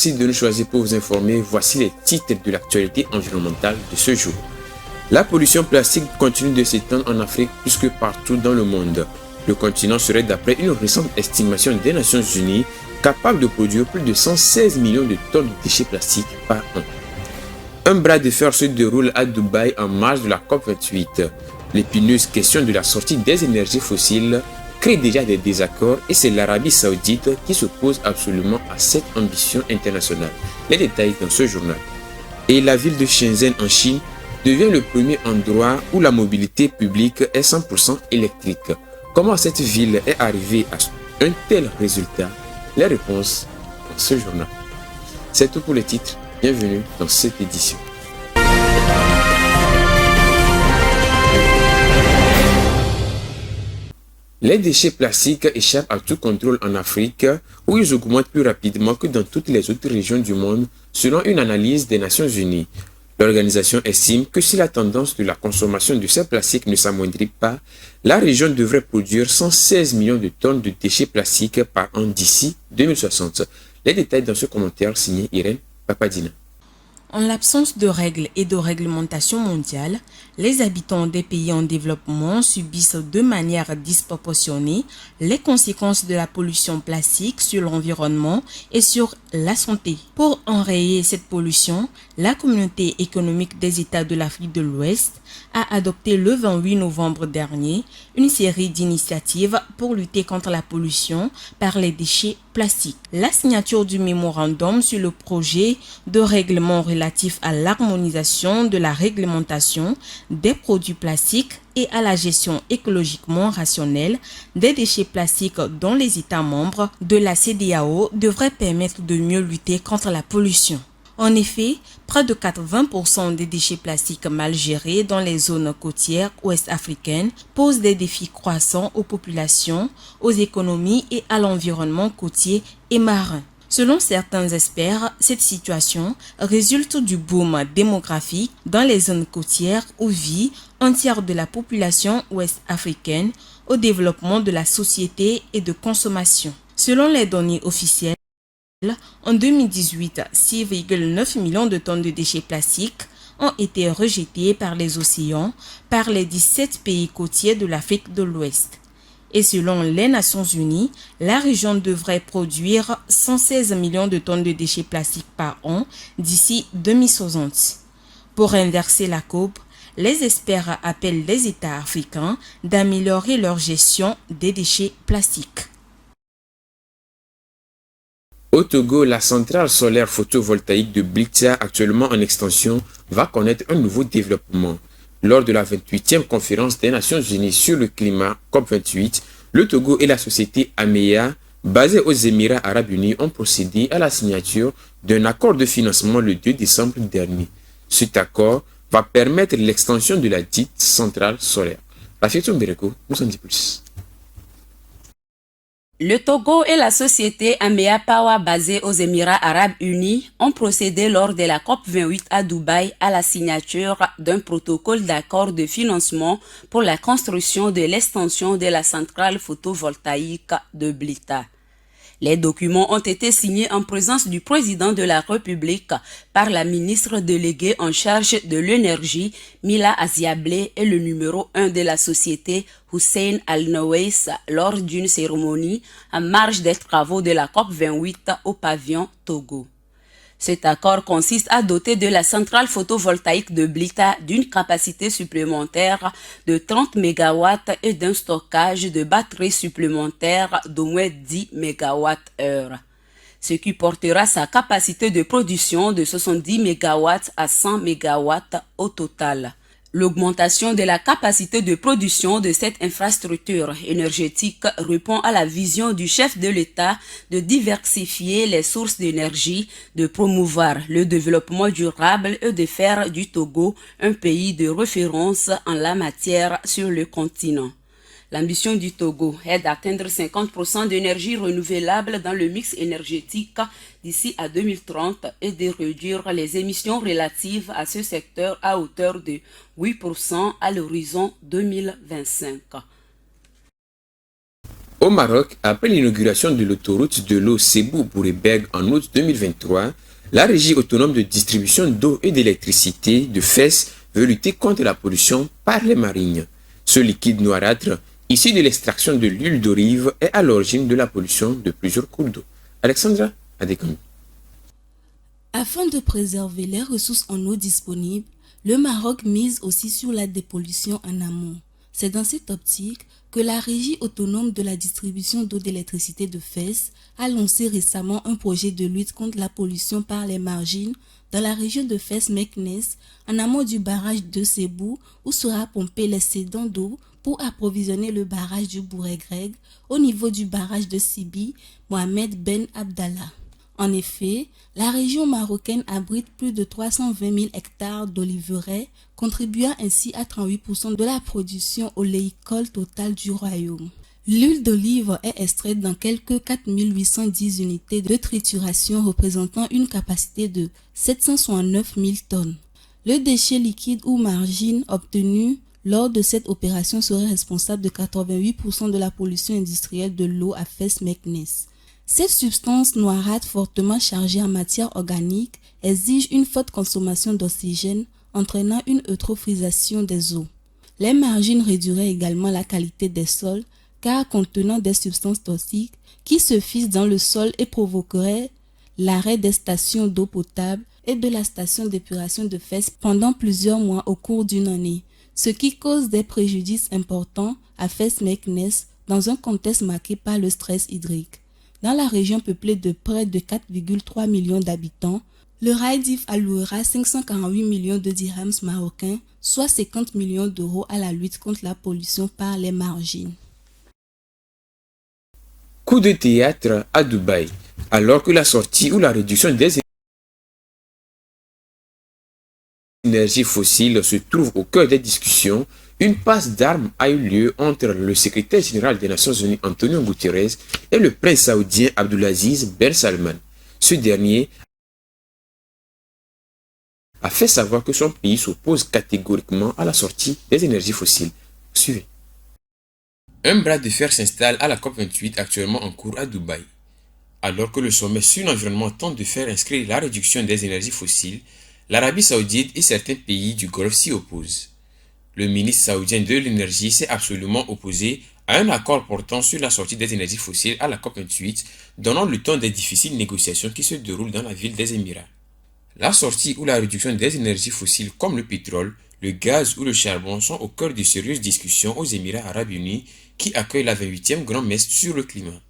Merci de nous choisir pour vous informer. Voici les titres de l'actualité environnementale de ce jour. La pollution plastique continue de s'étendre en Afrique plus que partout dans le monde. Le continent serait, d'après une récente estimation des Nations Unies, capable de produire plus de 116 millions de tonnes de déchets plastiques par an. Un bras de fer se déroule à Dubaï en marge de la COP28. L'épineuse question de la sortie des énergies fossiles crée déjà des désaccords et c'est l'Arabie Saoudite qui s'oppose absolument à cette ambition internationale. Les détails dans ce journal. Et la ville de Shenzhen en Chine devient le premier endroit où la mobilité publique est 100% électrique. Comment cette ville est arrivée à un tel résultat? Les réponses dans ce journal. C'est tout pour les titres. Bienvenue dans cette édition. Les déchets plastiques échappent à tout contrôle en Afrique, où ils augmentent plus rapidement que dans toutes les autres régions du monde, selon une analyse des Nations Unies. L'organisation estime que si la tendance de la consommation de ces plastiques ne s'amoindrit pas, la région devrait produire 116 millions de tonnes de déchets plastiques par an d'ici 2060. Les détails dans ce commentaire signé Irène Papadina. En l'absence de règles et de réglementation mondiale, les habitants des pays en développement subissent de manière disproportionnée les conséquences de la pollution plastique sur l'environnement et sur la santé. Pour enrayer cette pollution, la communauté économique des États de l'Afrique de l'Ouest a adopté le 28 novembre dernier une série d'initiatives pour lutter contre la pollution par les déchets plastiques. La signature du mémorandum sur le projet de règlement relatif à l'harmonisation de la réglementation des produits plastiques et à la gestion écologiquement rationnelle des déchets plastiques dans les États membres de la CEDEAO devrait permettre de mieux lutter contre la pollution. En effet, près de 80% des déchets plastiques mal gérés dans les zones côtières ouest-africaines posent des défis croissants aux populations, aux économies et à l'environnement côtier et marin. Selon certains experts, cette situation résulte du boom démographique dans les zones côtières où vit un tiers de la population ouest-africaine, au développement de la société et de consommation. Selon les données officielles, en 2018, 6,9 millions de tonnes de déchets plastiques ont été rejetés par les océans par les 17 pays côtiers de l'Afrique de l'Ouest. Et selon les Nations Unies, la région devrait produire 116 millions de tonnes de déchets plastiques par an d'ici 2060. Pour inverser la courbe, les experts appellent les États africains d'améliorer leur gestion des déchets plastiques. Au Togo, la centrale solaire photovoltaïque de Blita, actuellement en extension, va connaître un nouveau développement. Lors de la 28e conférence des Nations Unies sur le climat COP28, le Togo et la société Ameya, basée aux Émirats arabes unis, ont procédé à la signature d'un accord de financement le 2 décembre dernier. Cet accord va permettre l'extension de la dite centrale solaire. Rafietou Mbereko nous en dit plus. Le Togo et la société Ameya Power basée aux Émirats arabes unis ont procédé lors de la COP28 à Dubaï à la signature d'un protocole d'accord de financement pour la construction de l'extension de la centrale photovoltaïque de Blita. Les documents ont été signés en présence du président de la République par la ministre déléguée en charge de l'énergie, Mila Aziablé, et le numéro 1 de la société, Hussein Al-Nawais, lors d'une cérémonie en marge des travaux de la COP28 au pavillon Togo. Cet accord consiste à doter de la centrale photovoltaïque de Blita d'une capacité supplémentaire de 30 MW et d'un stockage de batteries supplémentaires d'au moins 10 MWh, ce qui portera sa capacité de production de 70 MW à 100 MW au total. L'augmentation de la capacité de production de cette infrastructure énergétique répond à la vision du chef de l'État de diversifier les sources d'énergie, de promouvoir le développement durable et de faire du Togo un pays de référence en la matière sur le continent. L'ambition du Togo est d'atteindre 50% d'énergie renouvelable dans le mix énergétique d'ici à 2030 et de réduire les émissions relatives à ce secteur à hauteur de 8% à l'horizon 2025. Au Maroc, après l'inauguration de l'autoroute de l'eau Sebou-Bourébeg en août 2023, la régie autonome de distribution d'eau et d'électricité de Fès veut lutter contre la pollution par les marines. Ce liquide noirâtre, issu de l'extraction de l'huile d'olive, est à l'origine de la pollution de plusieurs cours d'eau. Alexandra Adekami. Afin de préserver les ressources en eau disponibles, le Maroc mise aussi sur la dépollution en amont. C'est dans cette optique que la Régie autonome de la distribution d'eau et d'électricité de Fès a lancé récemment un projet de lutte contre la pollution par les margines dans la région de Fès-Meknès, en amont du barrage de Sebou, où sera pompé l'excédent d'eau pour approvisionner le barrage du Bourg-Greg au niveau du barrage de Sibi, Mohamed Ben Abdallah. En effet, la région marocaine abrite plus de 320 000 hectares d'oliveraies, contribuant ainsi à 38% de la production oléicole totale du royaume. L'huile d'olive est extraite dans quelques 4 810 unités de trituration représentant une capacité de 769 000 tonnes. Le déchet liquide ou margine obtenu lors de cette opération serait responsable de 88% de la pollution industrielle de l'eau à Fès-Meknès. Cette substance noirâtre fortement chargée en matière organique exige une forte consommation d'oxygène, entraînant une eutrophisation des eaux. Les margines réduiraient également la qualité des sols, car contenant des substances toxiques qui se fixent dans le sol et provoqueraient l'arrêt des stations d'eau potable et de la station d'épuration de Fès pendant plusieurs mois au cours d'une année, ce qui cause des préjudices importants à Fès-Meknès dans un contexte marqué par le stress hydrique. Dans la région peuplée de près de 4,3 millions d'habitants, le RAIDIF allouera 548 millions de dirhams marocains, soit 50 millions d'euros à la lutte contre la pollution par les margines. Coup de théâtre à Dubaï, alors que la sortie ou la réduction des énergies fossiles se trouve au cœur des discussions, une passe d'armes a eu lieu entre le secrétaire général des Nations Unies Antonio Guterres et le prince saoudien Abdulaziz Ben Salman. Ce dernier a fait savoir que son pays s'oppose catégoriquement à la sortie des énergies fossiles. Suivez. Un bras de fer s'installe à la COP28 actuellement en cours à Dubaï. Alors que le sommet sur l'environnement tente de faire inscrire la réduction des énergies fossiles, l'Arabie saoudite et certains pays du Golfe s'y opposent. Le ministre saoudien de l'énergie s'est absolument opposé à un accord portant sur la sortie des énergies fossiles à la COP28, donnant le ton des difficiles négociations qui se déroulent dans la ville des Émirats. La sortie ou la réduction des énergies fossiles comme le pétrole, le gaz ou le charbon sont au cœur de sérieuses discussions aux Émirats arabes unis qui accueillent la 28e grand-messe sur le climat.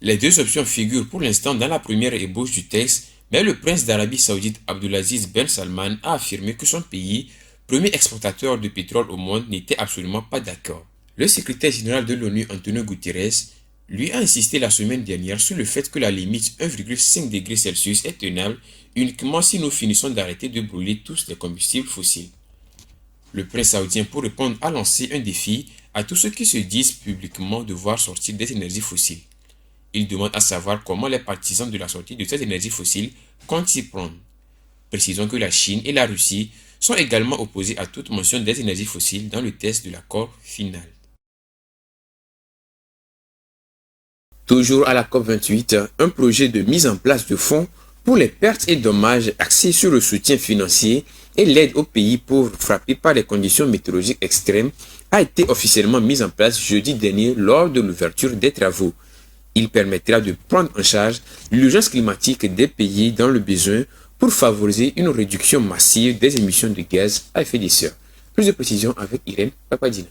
Les deux options figurent pour l'instant dans la première ébauche du texte, mais le prince d'Arabie saoudite Abdulaziz Ben Salman a affirmé que son pays, premier exportateur de pétrole au monde, n'était absolument pas d'accord. Le secrétaire général de l'ONU Antonio Guterres lui a insisté la semaine dernière sur le fait que la limite 1,5 degrés Celsius est tenable uniquement si nous finissons d'arrêter de brûler tous les combustibles fossiles. Le prince saoudien, pour répondre, a lancé un défi à tous ceux qui se disent publiquement devoir sortir des énergies fossiles. Il demande à savoir comment les partisans de la sortie de ces énergies fossiles comptent s'y prendre. Précisons que la Chine et la Russie sont également opposés à toute mention des énergies fossiles dans le texte de l'accord final. Toujours à la COP28, un projet de mise en place de fonds pour les pertes et dommages axé sur le soutien financier et l'aide aux pays pauvres frappés par les conditions météorologiques extrêmes a été officiellement mis en place jeudi dernier lors de l'ouverture des travaux. Il permettra de prendre en charge l'urgence climatique des pays dans le besoin pour favoriser une réduction massive des émissions de gaz à effet de serre. Plus de précisions avec Irène Papadina.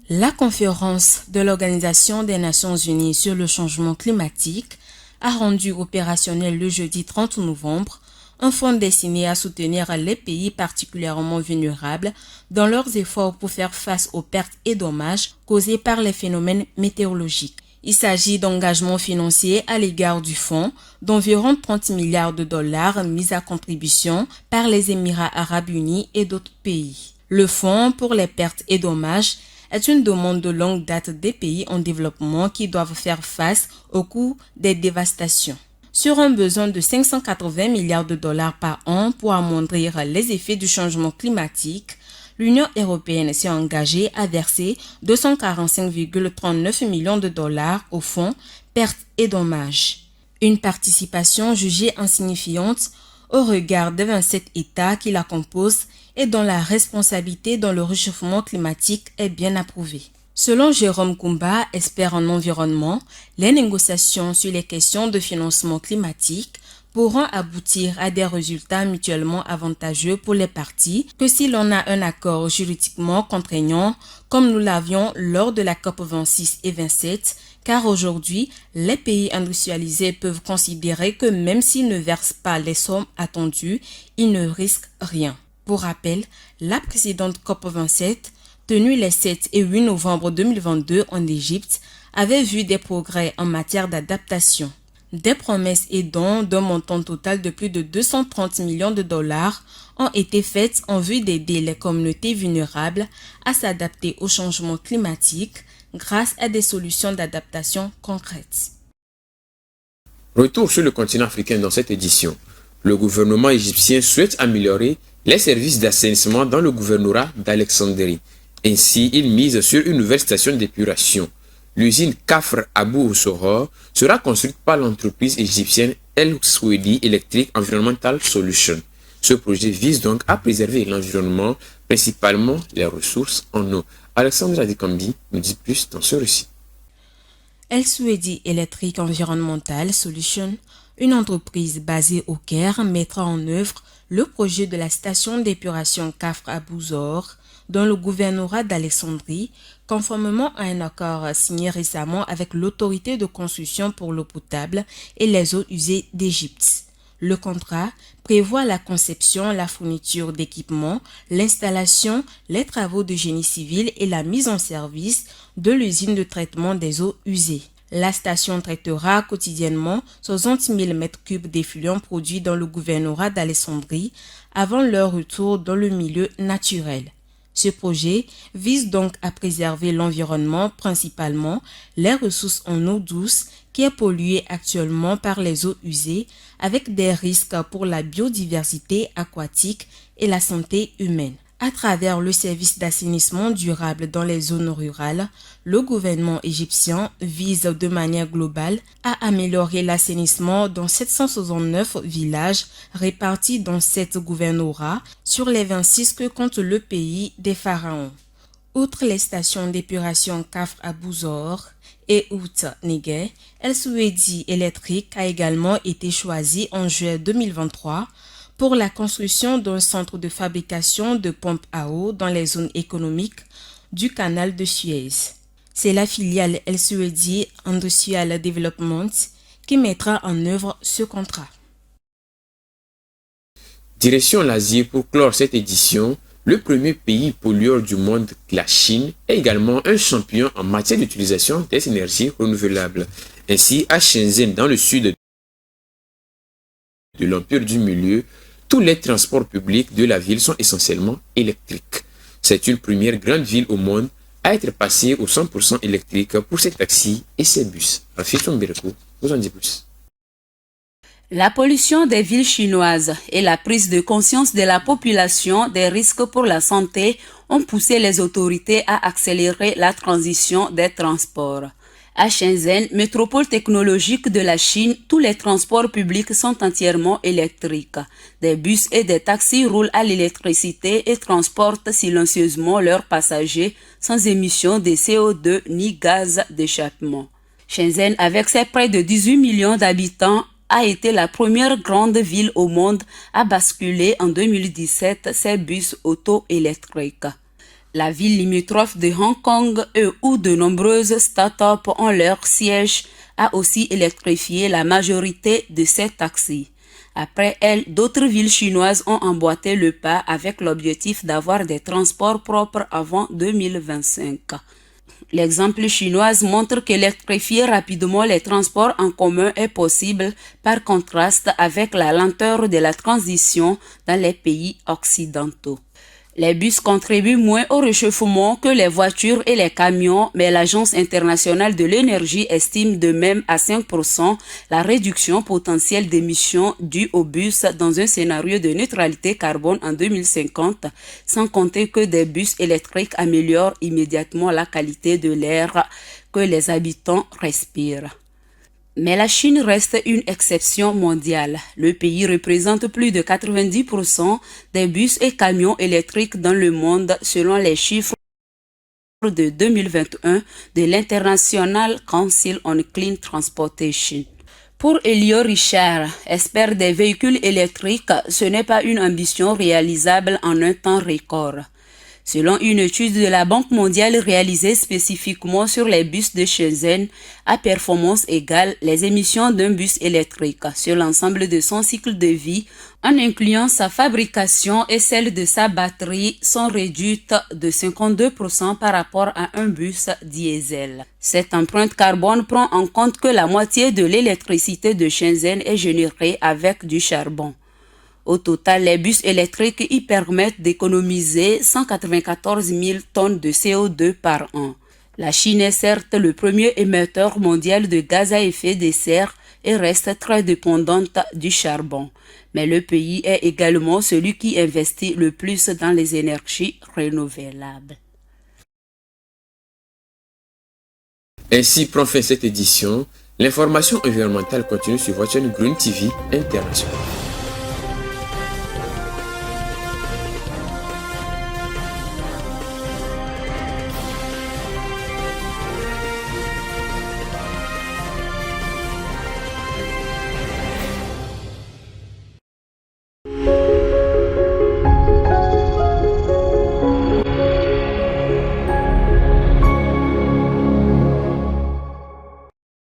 La conférence de l'Organisation des Nations Unies sur le changement climatique a rendu opérationnel le jeudi 30 novembre un fonds destiné à soutenir les pays particulièrement vulnérables dans leurs efforts pour faire face aux pertes et dommages causés par les phénomènes météorologiques. Il s'agit d'engagements financiers à l'égard du fonds d'environ 30 milliards de dollars mis à contribution par les Émirats arabes unis et d'autres pays. Le fonds pour les pertes et dommages est une demande de longue date des pays en développement qui doivent faire face au coût des dévastations. Sur un besoin de 580 milliards de dollars par an pour amoindrir les effets du changement climatique, l'Union européenne s'est engagée à verser 245,39 millions de dollars au fonds pertes et dommages. Une participation jugée insignifiante au regard des 27 États qui la composent et dont la responsabilité dans le réchauffement climatique est bien approuvée. Selon Jérôme Koumba, expert en environnement, les négociations sur les questions de financement climatique pourront aboutir à des résultats mutuellement avantageux pour les parties que si l'on a un accord juridiquement contraignant, comme nous l'avions lors de la COP 26 et 27, car aujourd'hui, les pays industrialisés peuvent considérer que même s'ils ne versent pas les sommes attendues, ils ne risquent rien. Pour rappel, la précédente COP 27, tenue les 7 et 8 novembre 2022 en Égypte, avait vu des progrès en matière d'adaptation. Des promesses et dons d'un montant total de plus de 230 millions de dollars ont été faites en vue d'aider les communautés vulnérables à s'adapter au changement climatique grâce à des solutions d'adaptation concrètes. Retour sur le continent africain dans cette édition. Le gouvernement égyptien souhaite améliorer les services d'assainissement dans le gouvernorat d'Alexandrie. Ainsi, il mise sur une nouvelle station d'épuration. L'usine Kafr Abou Sohor sera construite par l'entreprise égyptienne El Swedi Electric Environmental Solutions. Ce projet vise donc à préserver l'environnement, principalement les ressources en eau. Alexandre Adikambi nous dit plus dans ce récit. El Swedi Electric Environmental Solutions, une entreprise basée au Caire, mettra en œuvre le projet de la station d'épuration Kafr Abou Zohor dans le gouvernorat d'Alexandrie, conformément à un accord signé récemment avec l'autorité de construction pour l'eau potable et les eaux usées d'Égypte. Le contrat prévoit la conception, la fourniture d'équipements, l'installation, les travaux de génie civil et la mise en service de l'usine de traitement des eaux usées. La station traitera quotidiennement 60 000 m3 d'effluents produits dans le gouvernorat d'Alexandrie avant leur retour dans le milieu naturel. Ce projet vise donc à préserver l'environnement, principalement les ressources en eau douce qui est polluée actuellement par les eaux usées avec des risques pour la biodiversité aquatique et la santé humaine. À travers le service d'assainissement durable dans les zones rurales, le gouvernement égyptien vise de manière globale à améliorer l'assainissement dans 769 villages répartis dans 7 gouvernorats sur les 26 que compte le pays des pharaons. Outre les stations d'épuration Kafr Abou Zohor et Oud Negueh, El Swedi Electric a également été choisi en juillet 2023 pour la construction d'un centre de fabrication de pompes à eau dans les zones économiques du canal de Suez. C'est la filiale El Swedi Industrial Development qui mettra en œuvre ce contrat. Direction l'Asie pour clore cette édition. Le premier pays pollueur du monde, la Chine, est également un champion en matière d'utilisation des énergies renouvelables. Ainsi, à Shenzhen, dans le sud de l'Empire du Milieu, tous les transports publics de la ville sont essentiellement électriques. C'est une première grande ville au monde à être passée au 100% électrique pour ses taxis et ses bus. Rafik Tombereko vous en dit plus. La pollution des villes chinoises et la prise de conscience de la population des risques pour la santé ont poussé les autorités à accélérer la transition des transports. À Shenzhen, métropole technologique de la Chine, tous les transports publics sont entièrement électriques. Des bus et des taxis roulent à l'électricité et transportent silencieusement leurs passagers sans émission de CO2 ni gaz d'échappement. Shenzhen, avec ses près de 18 millions d'habitants, a été la première grande ville au monde à basculer en 2017 ses bus auto-électriques. La ville limitrophe de Hong Kong où de nombreuses start-up ont leur siège a aussi électrifié la majorité de ses taxis. Après elle, d'autres villes chinoises ont emboîté le pas avec l'objectif d'avoir des transports propres avant 2025. L'exemple chinois montre qu'électrifier rapidement les transports en commun est possible par contraste avec la lenteur de la transition dans les pays occidentaux. Les bus contribuent moins au réchauffement que les voitures et les camions, mais l'Agence internationale de l'énergie estime de même à 5% la réduction potentielle d'émissions dues aux bus dans un scénario de neutralité carbone en 2050, sans compter que des bus électriques améliorent immédiatement la qualité de l'air que les habitants respirent. Mais la Chine reste une exception mondiale. Le pays représente plus de 90% des bus et camions électriques dans le monde selon les chiffres de 2021 de l'International Council on Clean Transportation. Pour Elio Richard, expert des véhicules électriques, ce n'est pas une ambition réalisable en un temps record. Selon une étude de la Banque mondiale réalisée spécifiquement sur les bus de Shenzhen, à performance égale, les émissions d'un bus électrique sur l'ensemble de son cycle de vie, en incluant sa fabrication et celle de sa batterie, sont réduites de 52% par rapport à un bus diesel. Cette empreinte carbone prend en compte que la moitié de l'électricité de Shenzhen est générée avec du charbon. Au total, les bus électriques y permettent d'économiser 194 000 tonnes de CO2 par an. La Chine est certes le premier émetteur mondial de gaz à effet de serre et reste très dépendante du charbon. Mais le pays est également celui qui investit le plus dans les énergies renouvelables. Ainsi prend fin cette édition. L'information environnementale continue sur votre chaîne Green TV International.